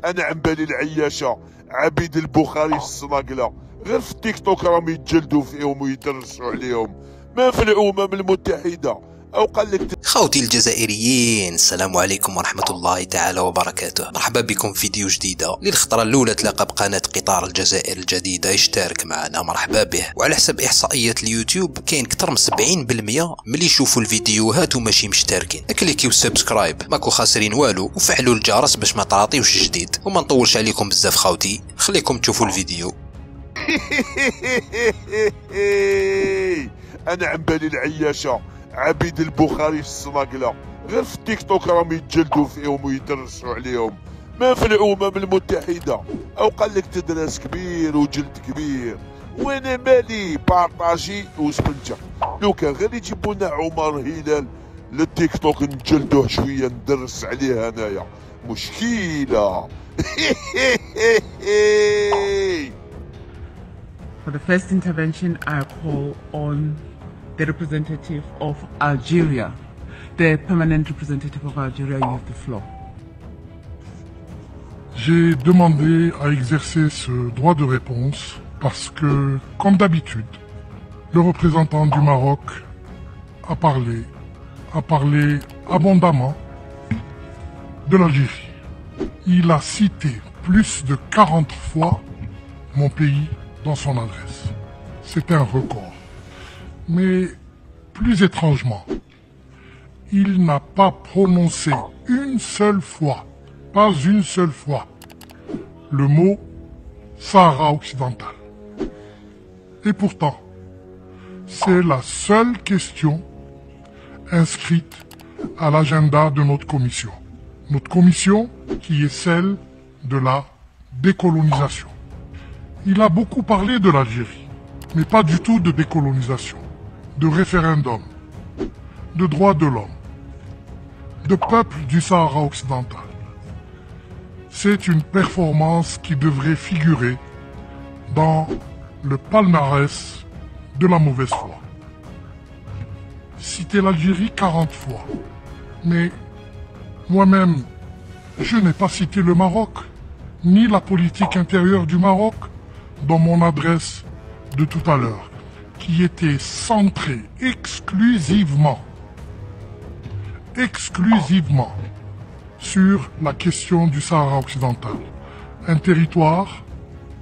انا عم بالي العياشه عبيد البخاري في الصناقله، غير في التيك توك راهم يتجلدوا فيهم ويدرسوا عليهم، ما في الامم المتحده. او قال لك خوتي الجزائريين، السلام عليكم ورحمة الله تعالى وبركاته. مرحبا بكم في فيديو جديدة. للخطرة الأولى تلاقى بقناة قطار الجزائر الجديدة، يشترك معنا مرحبا به. وعلى حسب إحصائيات اليوتيوب كاين كتر من 70% ملي يشوفوا الفيديوهات وماشي مشتركين. كليكيو سبسكرايب ماكو خاسرين والو، وفعلوا الجرس باش ما تعطيوش جديد. وما نطولش عليكم بزاف خوتي، خليكم تشوفوا الفيديو. انا عم بالي العياشه عبيد البخاري في الصناقله، غير في التيك توك راهم يتجلدوا فيهم ويدرسوا عليهم، ما في الامم المتحده. او قال لك تدرس كبير وجلد كبير، وانا مالي بارطاجي وسبنجه. لو كان غير يجيبوا لنا عمر هلال للتيك توك نجلدوه شويه ندرس عليه انايا مشكله. For the first intervention, I call on the representative of Algeria, the permanent representative of Algeria. You have the floor. J'ai demandé à exercer ce droit de réponse parce que, comme d'habitude, le représentant du Maroc a parlé abondamment de l'Algérie. Il a cité plus de 40 fois mon pays dans son adresse. C'est un record. Mais plus étrangement, il n'a pas prononcé une seule fois, pas une seule fois, le mot Sahara occidental. Et pourtant, c'est la seule question inscrite à l'agenda de notre commission. Notre commission qui est celle de la décolonisation. Il a beaucoup parlé de l'Algérie, mais pas du tout de décolonisation, de référendum, de droits de l'homme, de peuple du Sahara occidental. C'est une performance qui devrait figurer dans le palmarès de la mauvaise foi. Citer l'Algérie 40 fois, mais moi-même, je n'ai pas cité le Maroc, ni la politique intérieure du Maroc dans mon adresse de tout à l'heure, qui était centrée exclusivement sur la question du Sahara occidental, un territoire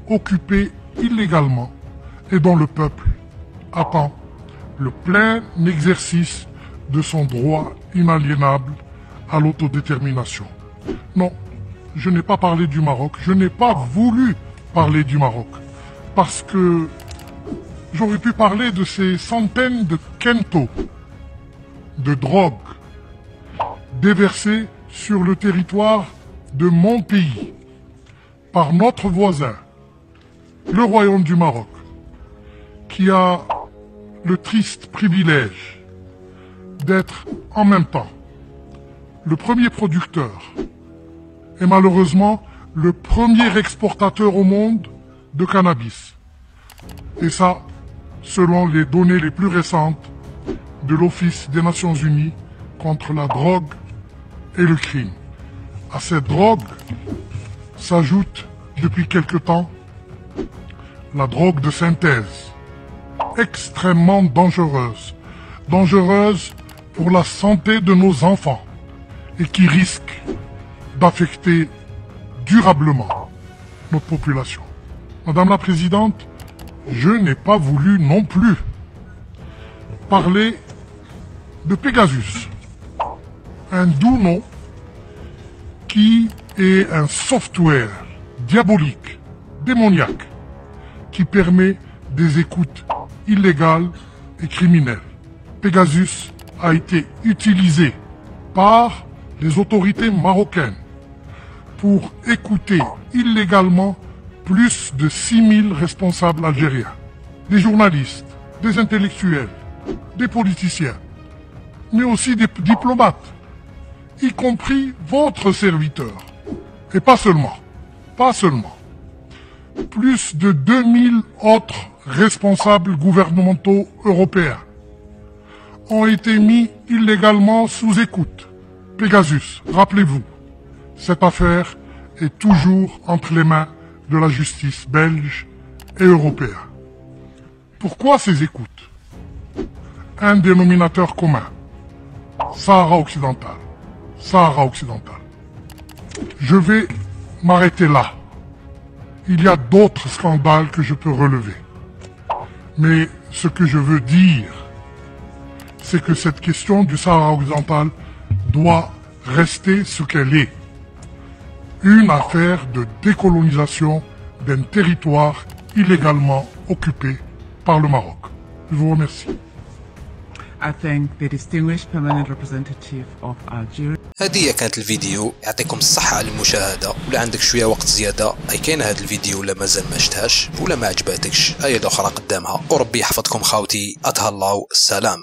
occupé illégalement et dont le peuple attend le plein exercice de son droit inaliénable à l'autodétermination. Non, je n'ai pas parlé du Maroc, je n'ai pas voulu parler du Maroc, parce que j'aurais pu parler de ces centaines de kentos de drogue déversés sur le territoire de mon pays par notre voisin, le Royaume du Maroc, qui a le triste privilège d'être en même temps le premier producteur et malheureusement le premier exportateur au monde de cannabis. Et ça, selon les données les plus récentes de l'Office des Nations Unies contre la drogue et le crime. À cette drogue s'ajoute depuis quelque temps la drogue de synthèse, extrêmement dangereuse pour la santé de nos enfants et qui risque d'affecter durablement notre population. Madame la Présidente, je n'ai pas voulu non plus parler de Pegasus, un doux nom qui est un software diabolique, démoniaque, qui permet des écoutes illégales et criminelles. Pegasus a été utilisé par les autorités marocaines pour écouter illégalement plus de 6000 responsables algériens, des journalistes, des intellectuels, des politiciens, mais aussi des diplomates, y compris votre serviteur. Et pas seulement. Plus de 2000 autres responsables gouvernementaux européens ont été mis illégalement sous écoute Pegasus, rappelez-vous, cette affaire est toujours entre les mains de la justice belge et européenne. Pourquoi ces écoutes? Un dénominateur commun. Sahara occidental. Sahara occidental. Je vais m'arrêter là. Il y a d'autres scandales que je peux relever. Mais ce que je veux dire, c'est que cette question du Sahara occidental doit rester ce qu'elle est. Une affaire de décolonisation d'un territoire illégalement occupé par le Maroc. Je vous remercie. I thank the distinguished permanent representative of Algeria. هذه كانت الفيديو. يعطيكم الصحة على المشاهدة. ولا عندك شوية وقت زيادة أي كاين هذا الفيديو ولا مازال ما شفتهاش ولا ما عجباتكش أي الأخرى قدامها. وربي يحفظكم خاوتي. أتهلاو. السلام.